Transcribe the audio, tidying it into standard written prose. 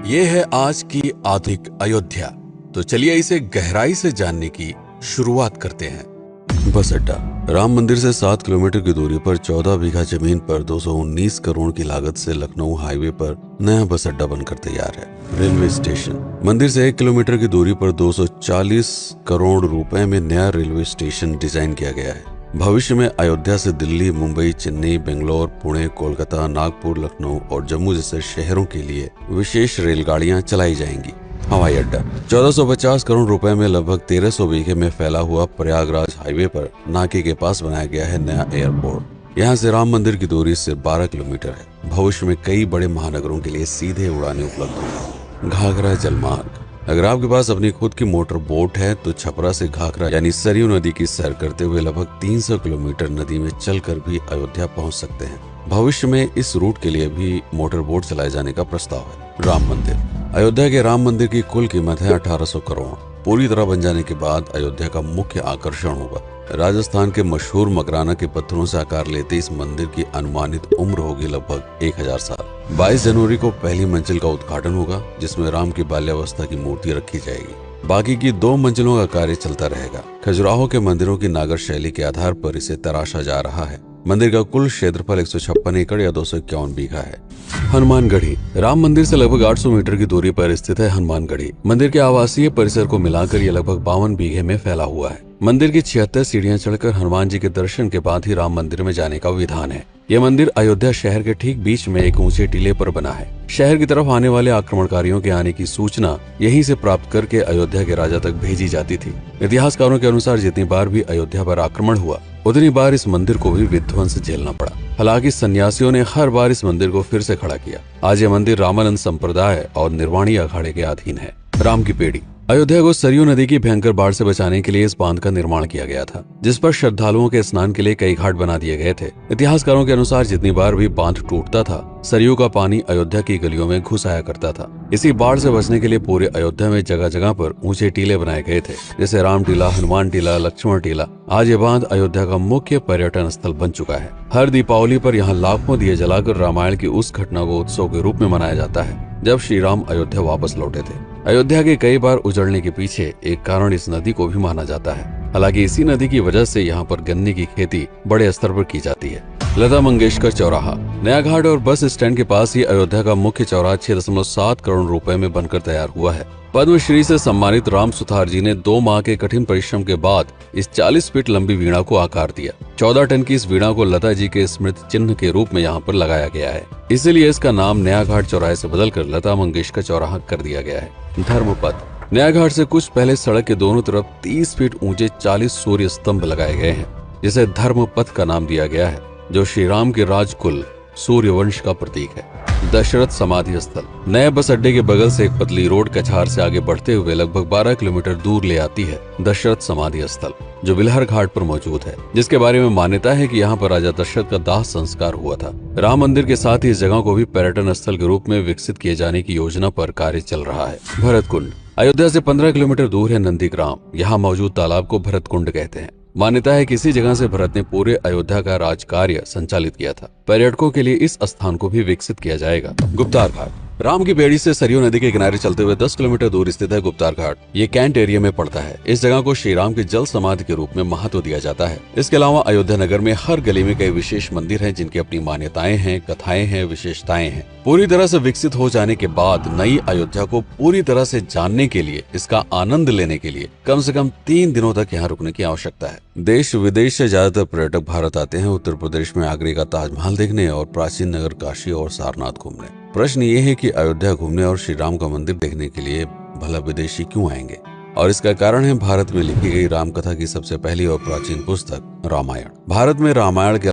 ये है आज की आधुनिक अयोध्या। तो चलिए इसे गहराई से जानने की शुरुआत करते हैं। बस अड्डा। राम मंदिर से 7 किलोमीटर की दूरी पर 14 बीघा जमीन पर 219 करोड़ की लागत से लखनऊ हाईवे पर नया बस अड्डा बनकर तैयार है। Railway station. मंदिर से 1 किलोमीटर की दूरी पर 240 करोड़ रुपए में नया रेलवे स्टेशन डिजाइन किया गया है। भविष्य में अयोध्या से दिल्ली, मुंबई, चेन्नई, बेंगलोर, पुणे, कोलकाता, नागपुर, लखनऊ और जम्मू जैसे शहरों के लिए विशेष रेलगाड़ियां चलाई जाएंगी। हवाई अड्डा। 1450 करोड़ रुपए में लगभग 1300 बीघे में फैला हुआ प्रयागराज हाईवे पर नाके के पास बनाया गया है नया एयरपोर्ट। यहाँ से राम मंदिर की दूरी सिर्फ 12 किलोमीटर है। भविष्य में कई बड़े महानगरों के लिए सीधे उड़ानें उपलब्ध होंगी। घाघरा जलमार्ग। अगर आपके पास अपनी खुद की मोटर बोट है तो छपरा से घाघरा यानी सरयू नदी की सैर करते हुए लगभग 300 किलोमीटर नदी में चलकर भी अयोध्या पहुंच सकते हैं। भविष्य में इस रूट के लिए भी मोटर बोट चलाए जाने का प्रस्ताव है। राम मंदिर। अयोध्या के राम मंदिर की कुल कीमत है 1800 करोड़। पूरी तरह बन जाने के बाद अयोध्या का मुख्य आकर्षण होगा। राजस्थान के मशहूर मकराना के पत्थरों से आकार लेते इस मंदिर की अनुमानित उम्र होगी लगभग 1000 साल। 22 जनवरी को पहली मंजिल का उद्घाटन होगा, जिसमें राम की बाल्यावस्था की मूर्ति रखी जाएगी। बाकी की 2 मंजिलों का कार्य चलता रहेगा। खजुराहो के मंदिरों की नागर शैली के आधार पर इसे तराशा जा रहा है। मंदिर का कुल क्षेत्रफल 156 एकड़ या 251 बीघा है। हनुमानगढ़ी। राम मंदिर से लगभग 800 मीटर की दूरी पर स्थित है हनुमानगढ़ी। मंदिर के आवासीय परिसर को मिलाकर यह लगभग 52 बीघे में फैला हुआ है। मंदिर की 76 सीढ़ियां चढ़कर हनुमान जी के दर्शन के बाद ही राम मंदिर में जाने का विधान है। यह मंदिर अयोध्या शहर के ठीक बीच में एक ऊंचे टीले पर बना है। शहर की तरफ आने वाले आक्रमणकारियों के आने की सूचना यहीं से प्राप्त करके अयोध्या के राजा तक भेजी जाती थी। इतिहासकारों के अनुसार जितनी बार भी अयोध्या पर आक्रमण हुआ, उतनी बार इस मंदिर को भी विध्वंस झेलना पड़ा। हालांकि सन्यासियों ने हर बार इस मंदिर को फिर से खड़ा किया। आज यह मंदिर रामानंद संप्रदाय और निर्वाणी अखाड़े के अधीन है। राम की पेड़ी। अयोध्या को सरयू नदी की भयंकर बाढ़ से बचाने के लिए इस बांध का निर्माण किया गया था, जिस पर श्रद्धालुओं के स्नान के लिए कई घाट बना दिए गए थे। इतिहासकारों के अनुसार जितनी बार भी बांध टूटता था, सरयू का पानी अयोध्या की गलियों में घुस आया करता था। इसी बाढ़ से बचने के लिए पूरे अयोध्या में जगह जगह पर ऊंचे टीले बनाए गए थे, जैसे राम टीला, हनुमान टीला, लक्ष्मण टीला। आज ये बांध अयोध्या का मुख्य पर्यटन स्थल बन चुका है। हर दीपावली पर यहाँ लाखों दिए जलाकर रामायण की उस घटना को उत्सव के रूप में मनाया जाता है जब श्री राम अयोध्या वापस लौटे थे। अयोध्या के कई बार उजड़ने के पीछे एक कारण इस नदी को भी माना जाता है। हालांकि इसी नदी की वजह से यहाँ पर गन्ने की खेती बड़े स्तर पर की जाती है। लता मंगेशकर चौराहा। नया घाट और बस स्टैंड के पास ही अयोध्या का मुख्य चौराहा 6.7 करोड़ रुपए में बनकर तैयार हुआ है। पद्मश्री से सम्मानित राम सुथार जी ने 2 माह के कठिन परिश्रम के बाद इस 40 फीट लंबी वीणा को आकार दिया। 14 टन की इस वीणा को लता जी के स्मृति चिन्ह के रूप में यहाँ पर लगाया गया है। इसीलिए इसका नाम नया घाट चौराहे से बदलकर लता मंगेशकर चौराहा कर दिया गया है। धर्मपथ। नया घाट से कुछ पहले सड़क के दोनों तरफ 30 फीट ऊंचे 40 सूर्य स्तंभ लगाए गए हैं, जिसे धर्मपथ का नाम दिया गया है, जो श्री राम के राजकुल सूर्यवंश का प्रतीक है। दशरथ समाधि स्थल। नए बस अड्डे के बगल से एक पतली रोड कछार से आगे बढ़ते हुए लगभग 12 किलोमीटर दूर ले आती है दशरथ समाधि स्थल, जो बिलहर घाट पर मौजूद है, जिसके बारे में मान्यता है कि यहाँ पर राजा दशरथ का दाह संस्कार हुआ था। राम मंदिर के साथ ही इस जगह को भी पर्यटन स्थल के रूप में विकसित किए जाने की योजना पर कार्य चल रहा है। भरत कुंड। अयोध्या से 15 किलोमीटर दूर है नंदीग्राम। यहाँ मौजूद तालाब को भरत कुंड कहते हैं। मान्यता है कि इसी जगह से भरत ने पूरे अयोध्या का राज कार्य संचालित किया था। पर्यटकों के लिए इस स्थान को भी विकसित किया जाएगा। गुप्तार घाट। राम की बेड़ी से सरयू नदी के किनारे चलते हुए 10 किलोमीटर दूर स्थित है गुप्तार घाट। ये कैंट एरिया में पड़ता है। इस जगह को श्री राम के जल समाधि के रूप में महत्व दिया जाता है। इसके अलावा अयोध्या नगर में हर गली में कई विशेष मंदिर हैं, जिनकी अपनी मान्यताएं हैं, कथाएं हैं, विशेषताएं हैं। पूरी तरह से विकसित हो जाने के बाद नई अयोध्या को पूरी तरह से जानने के लिए, इसका आनंद लेने के लिए कम से कम 3 दिनों तक यहाँ रुकने की आवश्यकता है। देश विदेश से ज्यादातर पर्यटक भारत आते हैं उत्तर प्रदेश में आगरे का ताजमहल देखने और प्राचीन नगर काशी और सारनाथ घूमने। प्रश्न ये है कि अयोध्या घूमने और श्री राम का मंदिर देखने के लिए भला विदेशी क्यों आएंगे? और इसका कारण है भारत में लिखी गई राम कथा की सबसे पहली और प्राचीन पुस्तक रामायण। भारत में रामायण के